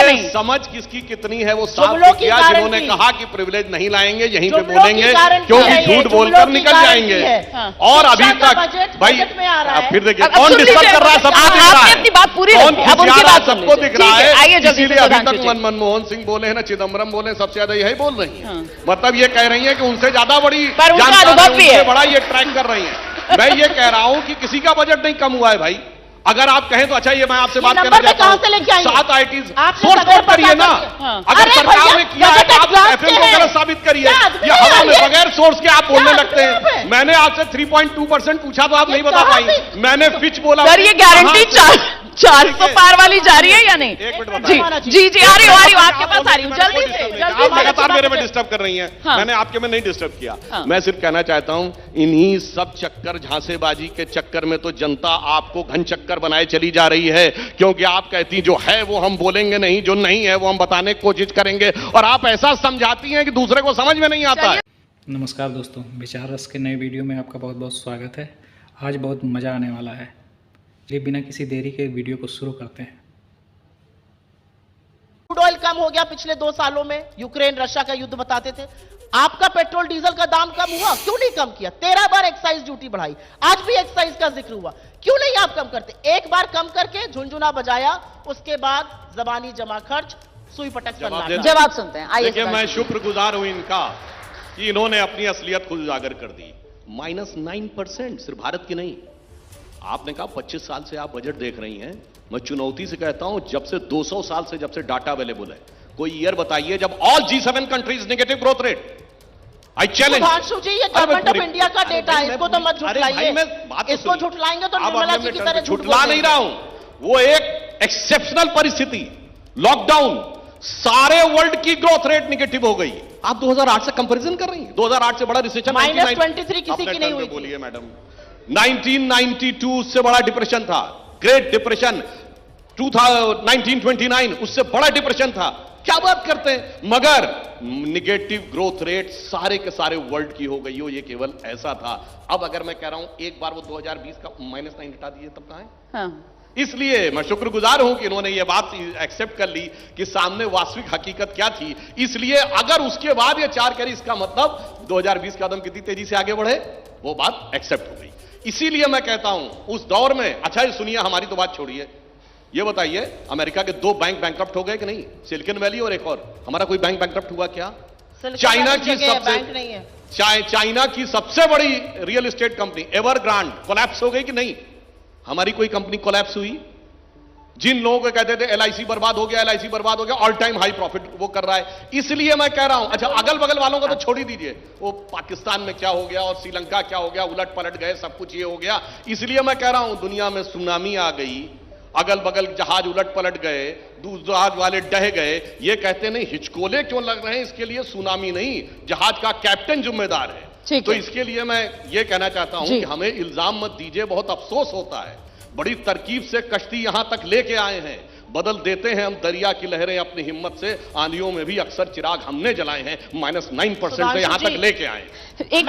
नहीं। समझ किसकी कितनी है वो साफ किया, जिन्होंने कहा कि प्रिविलेज नहीं लाएंगे यहीं पे बोलेंगे क्योंकि झूठ बोलकर निकल जाएंगे। और अभी तक भाई फिर देखिए कौन डिस्टर्ब कर रहा है, सबको दिख रहा है, अपनी बात पूरी कौन खिसिया रहा है सबको दिख रहा है। इसीलिए अभी तक है। मनमोहन सिंह बोले हैं ना, चिदम्बरम बोले, सबसे ज्यादा यही बोल रही है। मतलब ये कह रही है कि उनसे ज्यादा बड़ी जानकारी, बड़ा ये ट्रैक कर रही है। मैं ये कह रहा हूं कि किसी का बजट नहीं कम हुआ है भाई। अगर आप कहें तो अच्छा, ये मैं आपसे बात करना चाहता हूं, 7 IITs सोर्स कोड करिए ना। अगर सरकार ने किया है तो आप FM को गलत साबित करिए। ये हवा में बगैर सोर्स के आप बोलने लगते हैं। मैंने आपसे 3.2% पूछा तो आप नहीं बता पाई। मैंने फिच बोला। सर ये गारंटी 400 पार वाली जा रही है या नहीं? एक मिनट जी आ रही हूँ आपके पास आ रही हूँ, जल्दी से। आप लगातार मेरे में डिस्टर्ब कर रही हैं। मैंने आपके में नहीं डिस्टर्ब किया। मैं सिर्फ कहना चाहता हूं, इन्हीं सब चक्कर झांसेबाजी के चक्कर में तो जनता आपको घन चक्कर बनाए चली जा रही है। क्योंकि आप कहती जो है वो हम बोलेंगे नहीं, जो नहीं है वो हम बताने की कोशिश करेंगे, और आप ऐसा समझाती हैं कि दूसरे को समझ में नहीं आता है। नमस्कार दोस्तों, विचार रस के नए वीडियो में आपका बहुत बहुत स्वागत है। आज बहुत मज़ा आने वाला है। चलिए बिना किसी देरी के वीडियो को शुरू करते हैं। क्रूड ऑयल कम हो गया पिछले 2 सालों में, यूक्रेन रशिया का युद्ध बताते थे। आपका पेट्रोल डीजल का दाम कम हुआ, क्यों नहीं कम किया? 13 बार एक्साइज ड्यूटी बढ़ाई, आज भी एक्साइज का जिक्र हुआ, क्यों नहीं आप कम करते? एक बार कम करके झुनझुना बजाया, उसके बाद जबानी जमा खर्च, सुई पटक जवाब सुनते हैं। देखिए, मैं शुक्रगुजार हूं इनका कि इन्होंने अपनी असलियत खुद उजागर कर दी। -9%, सिर्फ भारत की नहीं। आपने कहा 25 साल से आप बजट देख रही हैं। मैं चुनौती से कहता हूं, जब से 200 साल से जब से डाटा अवेलेबल है, कोई ईयर बताइए जब all G7 countries negative growth rate. I challenge जी, ये गवर्नमेंट ऑफ इंडिया का डेटा है, इसको तो मत झुठलाइए। इसको झुठलाएंगे तो निर्मला जी की तरह झुठला नहीं रहा हूं। वो एक एक्सेप्शनल परिस्थिति, लॉकडाउन, सारे वर्ल्ड की ग्रोथ रेट नेगेटिव हो गई। आप 2008 से कंपैरिजन कर रही हैं? 2008 से बड़ा रिसेशन -23 किसी की नहीं हुई। बोलिए मैडम, 1992 उससे बड़ा डिप्रेशन था, ग्रेट डिप्रेशन। 1929 उससे बड़ा डिप्रेशन था। क्या बात करते हैं? मगर निगेटिव ग्रोथ रेट सारे के सारे वर्ल्ड की हो गई हो, ये केवल ऐसा था। अब अगर मैं कह रहा हूं एक बार वो 2020 का -9 हटा दीजिए, तब कहां है? हाँ। इसलिए मैं शुक्रगुजार हूं कि इन्होंने ये बात एक्सेप्ट कर ली कि सामने वास्तविक हकीकत क्या थी। इसलिए अगर उसके बाद ये 4 करी, इसका मतलब 2020 का कदम कितनी तेजी से आगे बढ़े, वो बात एक्सेप्ट हो गई। इसीलिए मैं कहता हूं उस दौर में, अच्छा ये सुनिए, हमारी तो बात छोड़िए, ये बताइए अमेरिका के 2 बैंक बैंकरप्ट हो गए कि नहीं? सिलिकॉन वैली और एक और। हमारा कोई बैंक बैंकरप्ट हुआ क्या? चाइना की चाइना की सबसे बड़ी रियल एस्टेट कंपनी एवरग्रांड कोलैप्स हो गई कि नहीं? हमारी कोई कंपनी कोलैप्स हुई? जिन लोगों को कहते थे LIC बर्बाद हो गया, LIC बर्बाद हो गया, ऑल टाइम हाई प्रॉफिट वो कर रहा है। इसलिए मैं कह रहा हूं, अच्छा अगल बगल वालों का तो छोड़ ही दीजिए, वो पाकिस्तान में क्या हो गया और श्रीलंका क्या हो गया, उलट पलट गए, सब कुछ ये हो गया। इसलिए मैं कह रहा हूं दुनिया में सुनामी आ गई, अगल बगल जहाज उलट पलट गए, जहाज वाले डह गए। ये कहते नहीं हिचकोले क्यों लग रहे हैं, इसके लिए सुनामी नहीं, जहाज का कैप्टन जिम्मेदार है। तो इसके लिए मैं ये कहना चाहता हूं कि हमें इल्जाम मत दीजिए, बहुत अफसोस होता है। बड़ी तरकीब से कश्ती यहां तक लेके आए हैं, बदल देते हैं हम दरिया की लहरें अपनी हिम्मत से। आंधियों में भी अक्सर चिराग हमने जलाए हैं, -9% से यहां तक लेके आए। एक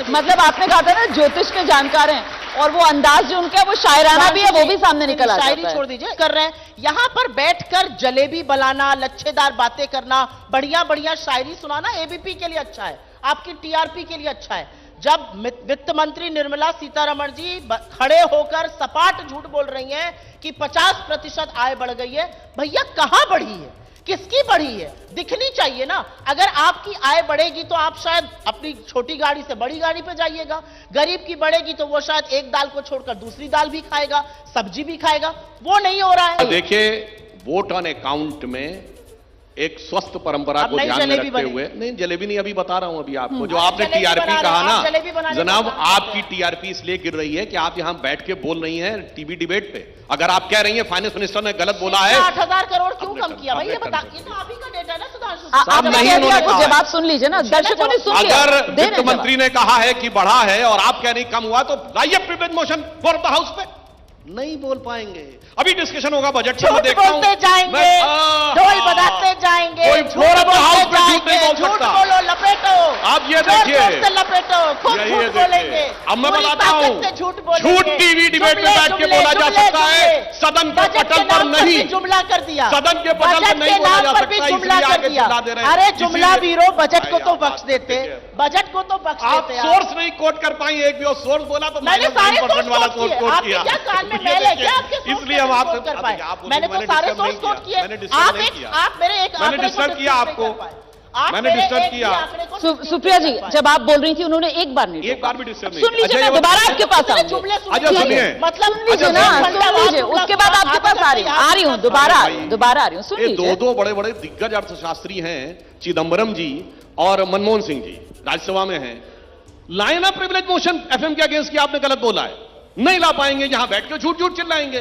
मतलब आपने कहा था ना ज्योतिष के जानकार हैं, और वो अंदाज जो उनका वो शायराना भी है, वो भी सामने निकल आता है। शायरी छोड़ दीजिए, कर रहे हैं यहां पर बैठकर जलेबी बनाना, लच्छेदार बातें करना, बढ़िया बढ़िया शायरी सुनाना ABP के लिए अच्छा है, आपकी TRP के लिए अच्छा है। जब वित्त मंत्री निर्मला सीतारमण जी खड़े होकर सपाट झूठ बोल रही हैं कि 50% आय बढ़ गई है, भैया कहां बढ़ी है, किसकी बढ़ी है? दिखनी चाहिए ना। अगर आपकी आय बढ़ेगी तो आप शायद अपनी छोटी गाड़ी से बड़ी गाड़ी पे जाइएगा, गरीब की बढ़ेगी तो वो शायद एक दाल को छोड़कर दूसरी दाल भी खाएगा, सब्जी भी खाएगा, वो नहीं हो रहा है। देखिए, वोट ऑन अकाउंट में एक स्वस्थ परंपरा को ध्यान में रखते हुए, नहीं जलेबी नहीं, अभी बता रहा हूं अभी आपको, जो आपने TRP कहा ना जनाब, आपकी TRP इसलिए गिर रही है कि आप यहां बैठ के बोल रही हैं टीवी डिबेट पे। अगर आप कह रही हैं फाइनेंस मिनिस्टर ने गलत बोला है, 8,000 करोड़ क्यों कम किया भाई, ये बताइए। तो आप ही का डेटा है ना सुधांशु, आप नहीं, उन्होंने जवाब सुन लीजिए ना, दर्शकों ने सुन लिया। अगर वित्त मंत्री ने कहा है कि बढ़ा है और आप कह रही कम हुआ, तो लाइए privilege motion for the house पे। नहीं बोल पाएंगे, अभी डिस्कशन होगा बजट पे, मैं देखता हूं। बोलते जाएंगे, ढोल बजाते जाएंगे, झूठ बोलो, लपेटो। आप ये जोर देखिए, जोर से लपेटो, खूब यही झूठ देखिए। बोलेंगे। अब मैं पूरी बताता ताकत हूं, से झूठ बोलेंगे। झूठ टीवी डिबेट में जुमले, बैठ के जुमले, बोला जा जुमले, सकता है, जुमले। सदन के बजट पटल के पर नाम पर नहीं। भी जुमला कर दिया, सदन के पटल पर बजट नहीं के बोला नाम जा पर भी सकता, जुमला इसलिए कर आगे दिया। चिल्ला दे रहे हैं। अरे जुमला इसीलिए- वीरो, बजट को तो आप बख्श देते, बजट को तो बख्श आप देते। सोर्स नहीं कोट कर पाई, एक भी और सोर्स बोला तो मैंने सारे सोर्स वाला कोट सोर्स किए। कोट आपके किया। क्या कान में ये मैल है देखिए, क्या? आपके सोर्स इसलिए हम कैसे आपसे कोट कर पाए? आप बोलिए, मैंने तो सारे disturb सोर्स नहीं कोट किया, किए। मैंने disturb आप नहीं एक किया। आप मेरे एक मैंने आंकड़े को disturb किया dispute आपको। नहीं कर पाए। आप मैंने मेरे disturb एक किया। भी आंकड़े को dispute सुप्रिया जी नहीं कर पाए। जब आप बोल रही थी उन्होंने एक बार नहीं एक बार भी डिस्टर्ब नहीं सुन लीजिए, अच्छा, मैं ये दोबारा बताइए। आपके पास इतने आऊंगी। जुमले अच्छा, सुनिए। मतलब सुन लीजिए ना, अच्छा, सुन लीजिए, उसके बाद आपके पास आ रही हूँ, दोबारा आ रही हूँ, सुन ये लीजिए। दो बड़े बड़े दिग्गज अर्थशास्त्री हैं, चिदम्बरम जी और मनमोहन सिंह जी, राज्यसभा में हैं। लाए ना प्रिविलेज मोशन एफएम के अगेंस्ट की, आपने गलत बोला है, नहीं ला पाएंगे, यहां बैठ के झूठ झूठ चिल्लाएंगे,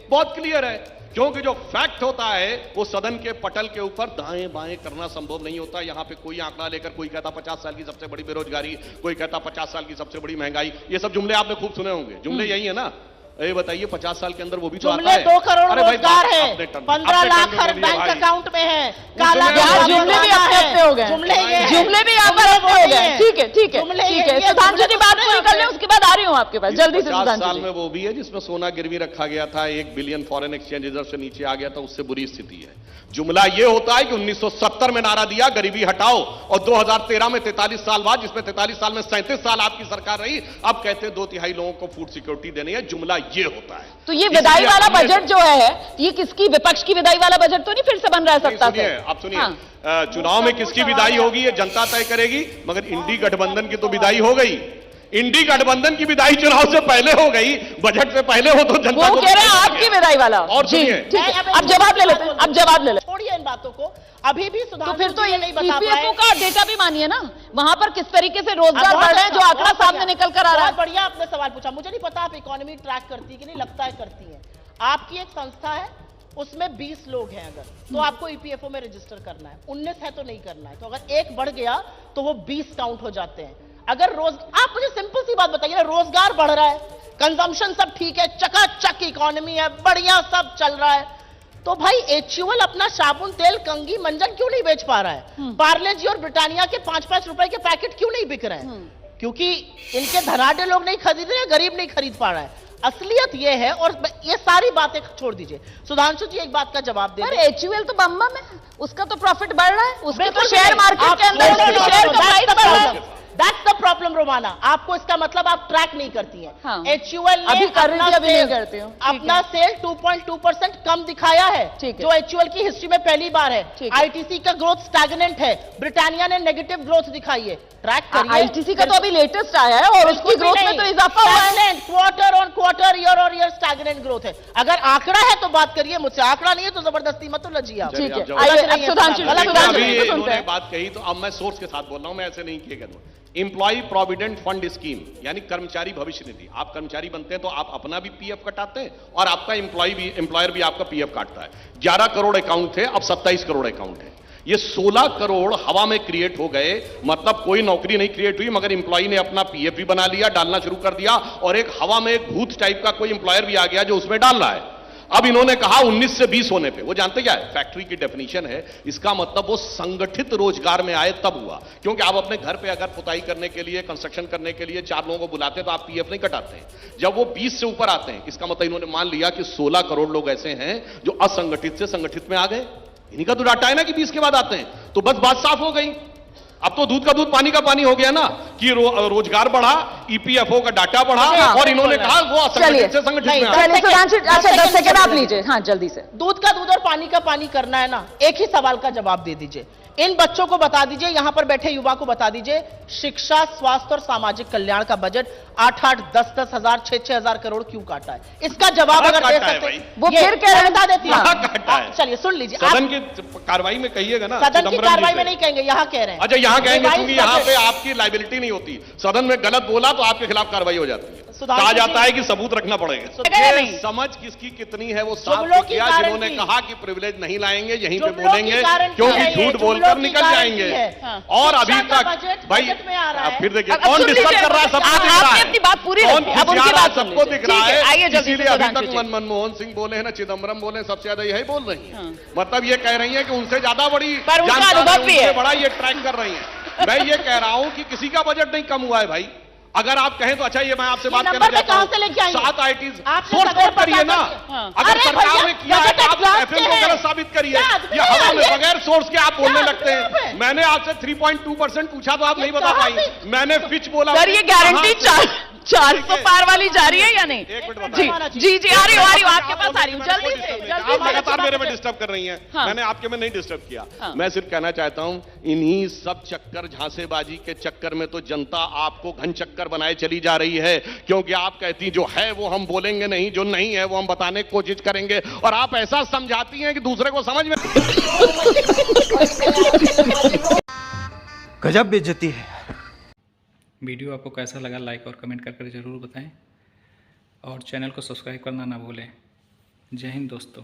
बहुत क्लियर है। क्योंकि जो फैक्ट होता है वो सदन के पटल के ऊपर दाएं बाएं करना संभव नहीं होता। यहां पे कोई आंकड़ा लेकर कोई कहता 50 साल की सबसे बड़ी बेरोजगारी, कोई कहता 50 साल की सबसे बड़ी महंगाई, ये सब जुमले आपने खूब सुने होंगे। जुमले यही है ना? ये बताइए 50 साल के अंदर वो भी तो आता जुमले है। 2 करोड़ अरे भाई, रोजगार है, अपने टर्न- 15 अपने लाख टर्न हर में बैंक भाई। अकाउंट में है। काला जुमले यार जुमले भी अपने अपने हो गए, जुमले ये हैं। जुमले भी यहाँ पर जुमले अपने वो हो नहीं गए। हैं। ठीक है ठीक है जुमले ठीक ये है, हैं, सुधांशु जुमले जी तो बात अपने पूरी कर ले, हैं। उसके बाद आ रही हूँ आपके पास, जल्दी से 50 सुधांशु साल जी। में वो भी है जिसमें सोना गिरवी रखा गया था, 1 बिलियन फॉरेन एक्सचेंज रिजर्व से नीचे आ गया था, उससे बुरी स्थिति है। जुमला ये होता है कि 1970 में नारा दिया गरीबी हटाओ, और 2013 में 43 साल बाद, जिसमें 43 साल में 37 साल आपकी सरकार रही, अब कहते हैं 2/3 लोगों को फूड सिक्योरिटी देनी है। जुमला ये होता है। तो ये विदाई इसलिए वाला हमने- बजट जो है, ये किसकी, विपक्ष की विदाई वाला बजट तो नहीं फिर से बन रहा है नहीं, सत्ता सुनिए, से? आप सुनिए, हाँ। चुनाव में किसकी विदाई होगी ये जनता तय करेगी, मगर इंडी गठबंधन की तो विदाई हो गई। इंडी गठबंधन की विदाई चुनाव से पहले हो गई, बजट से पहले हो तो जनता वो को कह रहे हैं आपकी विदाई वाला। और जी सुनिए। ठीक है, अब जवाब ले लेते हैं, अब जवाब ले लेते हैं। छोड़िए इन बातों को, अभी भी तो सुधांशु फिर तो जी ये नहीं बता पाए। ईपीएफओ का डेटा भी मानिए ना, वहां पर किस तरीके से रोजगार बढ़ रहे हैं, जो बहुत आंकड़ा बढ़िया, सामने निकल कर आ रहा बहुत है। बढ़िया आपने सवाल पूछा। मुझे नहीं पता आप इकोनॉमी ट्रैक करती कि नहीं, लगता है करती है। आपकी एक संस्था है, उसमें 20 लोग हैं अगर, तो आपको ईपीएफओ में रजिस्टर करना है। 19 है तो नहीं करना है, तो अगर एक बढ़ गया तो वो 20 काउंट हो जाते हैं। अगर आप मुझे सिंपल सी बात बताइए ना, रोजगार बढ़ रहा है, कंजम्पशन सब ठीक है, चकाचक इकोनॉमी है, बढ़िया सब चल रहा है, तो भाई एचयूएल अपना साबुन तेल कंघी मंजन क्यों नहीं बेच पा रहा है? पार्ले जी और ब्रिटानिया के 5-5 रुपए के पैकेट क्यों नहीं बिक रहे हैं? क्योंकि इनके धनाढ्य लोग नहीं खरीद रहे, गरीब नहीं खरीद पा रहा है। असलियत ये है, और ये सारी बातें छोड़ दीजिए। सुधांशु जी एक बात का जवाब दे पर दें। एचयूएल तो बम्बा में, उसका तो प्रॉफिट बढ़ रहा है, उसके तो बिल्कुल शेयर नहीं। मार्केट आप- के अंदर No, no, उसके no, शेयर no, का प्राइस बढ़ रहा है। That's the problem, Romana. आपको इसका मतलब आप ट्रैक नहीं करती हैं। हाँ। एचयूएल ने अभी कर रही अपना थी, अभी नहीं sales- करती हूँ। ठीक अपना सेल 2.2% कम दिखाया है, ठीक है। जो एचयूएल की हिस्ट्री में पहली बार है। ठीक है। आईटीसी का ग्रोथ स्टैग्नेंट है, ब्रिटानिया ने नेगेटिव ग्रोथ दिखाई है। ट्रैक करिए। आईटीसी का तो अभी लेटेस्ट आया है और उसकी ग्रोथ में तो इजाफा हुआ है। Quarter on quarter, year on year stagnant growth है। अगर आंकड़ा है तो बात करिए मुझसे, आंकड़ा नहीं है तो जबरदस्ती मत उलझिए आप। ठीक है, आप जाओ। आइए गलत अब नहीं है सुधांशु गलत सुधांशु अभी जी को सुनते इन्होंने हैं। बात कही तो अब मैं सोर्स के साथ बोल रहा हूं, मैं ऐसे नहीं किए कह दूं। एम्प्लॉय प्रोविडेंट फंड स्कीम यानी कर्मचारी भविष्य निधि, आप कर्मचारी बनते हैं तो आप अपना भी पीएफ कटाते हैं और आपका एम्प्लॉयर भी आपका पीएफ काटता है। 11 करोड़ अकाउंट थे, अब 27 करोड़ अकाउंट है। ये 16 करोड़ हवा में क्रिएट हो गए, मतलब कोई नौकरी नहीं क्रिएट हुई, मगर एम्प्लॉय ने अपना पीएफ भी बना लिया, डालना शुरू कर दिया, और एक हवा में एक भूत टाइप का कोई एम्प्लॉयर भी आ गया जो उसमें डाल रहा है। अब इन्होंने कहा 19 से 20 होने पे, वो जानते क्या है, फैक्ट्री की डेफिनेशन है, इसका मतलब वो संगठित रोजगार में आए तब हुआ। क्योंकि आप अपने घर पे अगर पुताई करने के लिए, कंस्ट्रक्शन करने के लिए 4 लोगों को बुलाते हैं तो आप पीएफ नहीं कटाते हैं। जब वो 20 से ऊपर आते हैं, इसका मतलब इन्होंने मान लिया कि 16 करोड़ लोग ऐसे हैं जो असंगठित से संगठित में आ गए। इन्हीं का तो डाटा है ना कि 20 के बाद आते हैं, तो बस बात साफ हो गई। अब तो दूध का दूध पानी का पानी हो गया ना कि रोजगार बढ़ा, ईपीएफओ का डाटा बढ़ा, हाँ, और इन्होंने कहा वो असंगठित से संगठित में आ गए। चलिए सुधांशु, अच्छा 10 सेकंड आप लीजिए, हाँ जल्दी से। दूध का दूध और पानी का पानी करना है ना, एक ही सवाल का जवाब दे दीजिए। इन बच्चों को बता दीजिए, यहां पर बैठे युवा को बता दीजिए, शिक्षा, स्वास्थ्य और सामाजिक कल्याण का बजट 8-8, 10-10 हजार, 6-6 हजार करोड़ क्यों काटा है? इसका जवाब अगर दे सकते हैं, वो फिर कह रहे हैं, बता देती कहाँ काटा है? चलिए सुन लीजिए। सदन की कार्रवाई में कहिएगा ना, सदन की चिदंबरम जी कार्रवाई से। में नहीं कहेंगे, यहां कह रहे हैं। अच्छा यहां कहेंगे Revised क्योंकि यहां budget। पे आपकी लाइबिलिटी नहीं होती, सदन में गलत बोला तो आपके खिलाफ कार्रवाई हो जाती है। सुधांशु कहा जी- जाता है कि सबूत रखना पड़ेगा। नहीं। ये समझ किसकी कितनी है वो साफ जुमलों की किया, गारंटी। जिन्होंने कहा कि प्रिविलेज नहीं लाएंगे, यहीं पे जुमलों की बोलेंगे गारंटी क्योंकि है ये, झूठ जुमलों बोलकर की निकल गारंटी जाएंगे। है। और शिक्षा अभी का तक बजट भाई बजट में आ रहा अब है। फिर देखिए अब कौन सुन डिस्टर्ब लीजिए, कर रहा है, सबको आप- दिख रहा आपने है। अपनी बात पूरी कौन रखी, अब उनकी खिसिया रहा है, बात सुन सबको लीजिए। दिख रहा ठीक है, आइए है। जल्दी से इसीलिए अभी सुधांशु तक जी। मनमोहन सिंह बोले हैं ना, चिदम्बरम बोले हैं, सबसे ज्यादा यही बोल रही है। मतलब ये कह रही है कि उनसे ज्यादा बड़ी पर उनका जानकार है, अनुभव भी उनसे है। बड़ा ये ट्रैक कर रही है। मैं ये कह रहा हूं कि किसी का बजट नहीं कम हुआ है भाई। अगर आप कहें तो अच्छा, ये मैं आपसे बात करना नंबर चाहता कहां से लेके हूं, आएंगे? 7 आईटीज आपने सोर्स सदर कोड करिए ना। हाँ। अगर अरे सरकार भैया, ने किया है तो आप बजट एफएम को है। गलत साबित करिए। क्या आदमी ये है हवा में ये? बगैर सोर्स के आप बोलने क्या लगते आदमी है? हैं। मैंने आपसे 3.2% पूछा तो आप ये नहीं बता कहां पाई। से? मैंने फिच बोला। सर, ये गारंटी कहां से? 400 पार वाली जा रही है या नहीं? एक मिनट जी बताइए। जी जी, आ रही हूँ आपके पास आ रही हूँ, जल्दी से आप जल्दी लगातार मेरे में से। डिस्टर्ब कर रही हैं। हाँ। मैंने आपके में नहीं डिस्टर्ब किया। हाँ। मैं सिर्फ कहना चाहता हूं, इन्हीं सब चक्कर झांसेबाजी के चक्कर में तो जनता आपको घन चक्कर बनाए चली जा रही है। क्योंकि आप कहती जो है वो हम बोलेंगे नहीं, जो नहीं है वो हम बताने की कोशिश करेंगे, और आप ऐसा समझाती हैं कि दूसरे को समझ में गजब बेइज्जती है। वीडियो आपको कैसा लगा लाइक और कमेंट कर ज़रूर बताएं, और चैनल को सब्सक्राइब करना ना भूलें। जय हिंद दोस्तों।